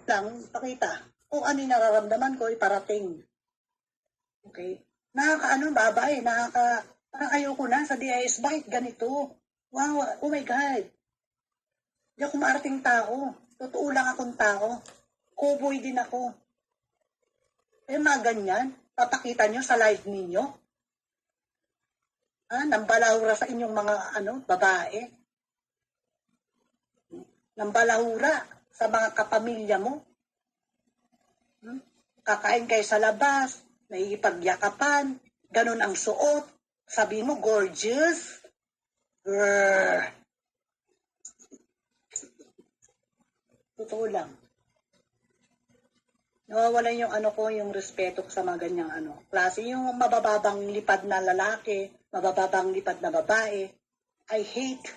lang, pakita. Kung ano yung nararamdaman ko, iparating. Okay? Nakakaano, babae, parang ayoko na sa DIS, bakit ganito? Wow, oh my God. Hindi ako maarating tao. Totoo lang akong tao. Cowboy din ako. Eh, mga ganyan, papakita nyo sa live ninyo. Nambalahura sa inyong mga babae. Nambalahura sa mga kapamilya mo. Kakain kayo sa labas, naiipagyakapan, ganun ang suot. Sabi mo, gorgeous. Grrr. Totoo lang. Nawawalan yung yung respeto ko sa mga ganyang klase. Yung mabababang lipad na lalaki, mabababang lipad na babae. I hate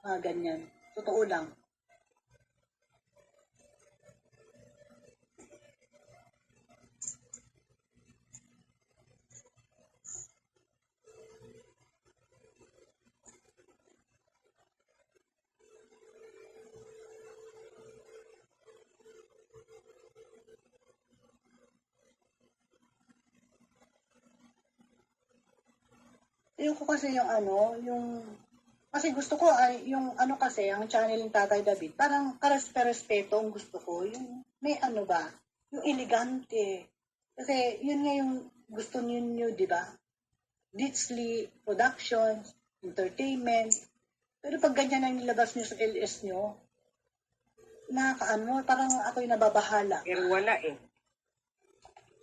mga ganyan. Totoo lang. Yung ko kasi kasi gusto ko ay yung kasi, ang channel ng Tatay David, parang karespeto ang gusto ko. Yung may ba, yung elegante. Kasi yun nga yung gusto niyo, di ba? Ditzly, Productions, entertainment. Pero pag ganyan ang nilabas niyo sa LS niyo, parang ako'y nababahala. Pero wala eh.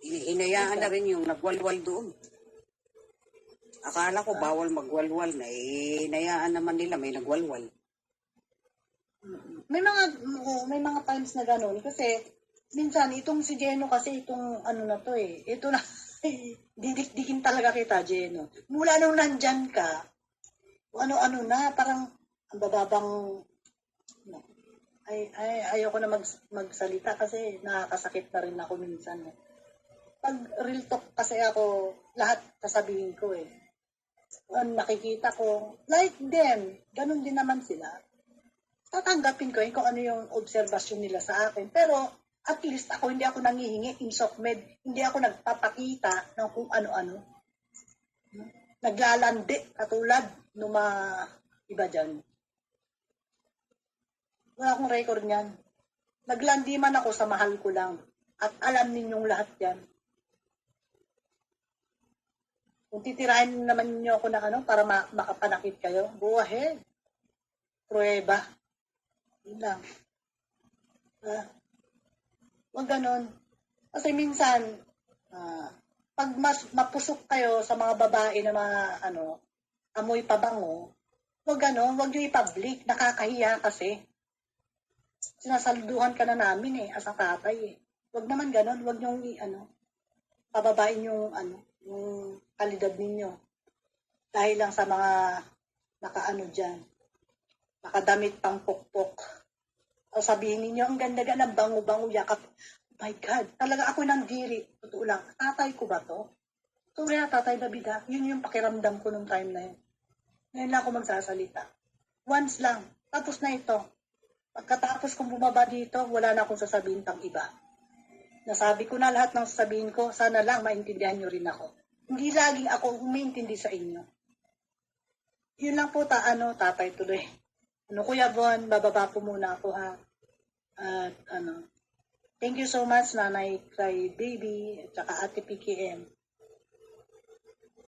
Hinayaan na rin yung nagwalwal doon. Akala ko bawal magwalwal na hinayaan naman nila may nagwalwal. May mga times na gano'n kasi minsan itong si Jeno kasi itong na to ito na didikdikin talaga kita, Jeno. Mula nung nandyan ka, ano na, parang ang bababang ayoko na magsalita kasi nakakasakit na rin ako minsan. Pag real talk kasi ako, lahat sasabihin ko nakikita ko, like them, ganun din naman sila. Tatanggapin ko kung ano yung obserbasyon nila sa akin. Pero at least ako, hindi ako nangihingi in sokmed, hindi ako nagpapakita ng kung ano-ano. Naglalandi, katulad ng mga iba dyan. Wala akong record niyan. Naglandi man ako sa mahal ko lang. At alam ninyong lahat yan. Kung titirahin naman niyo ako ng para makapanakit kayo, go ahead. Prueba. Yun lang. Huwag ganon. Kasi minsan, pag mas mapusok kayo sa mga babae na mga amoy pabango, huwag ganon, huwag nyo i-public. Nakakahiya kasi. Sinasaluduhan ka na namin as a tatay Huwag naman ganon, huwag nyo pababain yung yung kalidad ninyo. Dahil lang sa mga dyan. Nakadamit pang pokpok. O sabihin ninyo, ang ganda-ganda, bango-bango, yakap. Oh my God, talaga ako nang diri. Totoo lang, tatay ko ba to? Sorry Tatay David Yun yung pakiramdam ko nung time na yun. Ngayon lang ako magsasalita. Once lang, tapos na ito. Pagkatapos kong bumaba dito, wala na akong sasabihin pang iba. Nasabi ko na lahat ng sasabihin ko, sana lang maintindihan nyo rin ako. Hindi laging ako umiintindi sa inyo. Yun lang po tatay tuloy. Kuya Von, bababa po muna ako ha. At thank you so much Nanay Cry Baby at saka Ate PKM.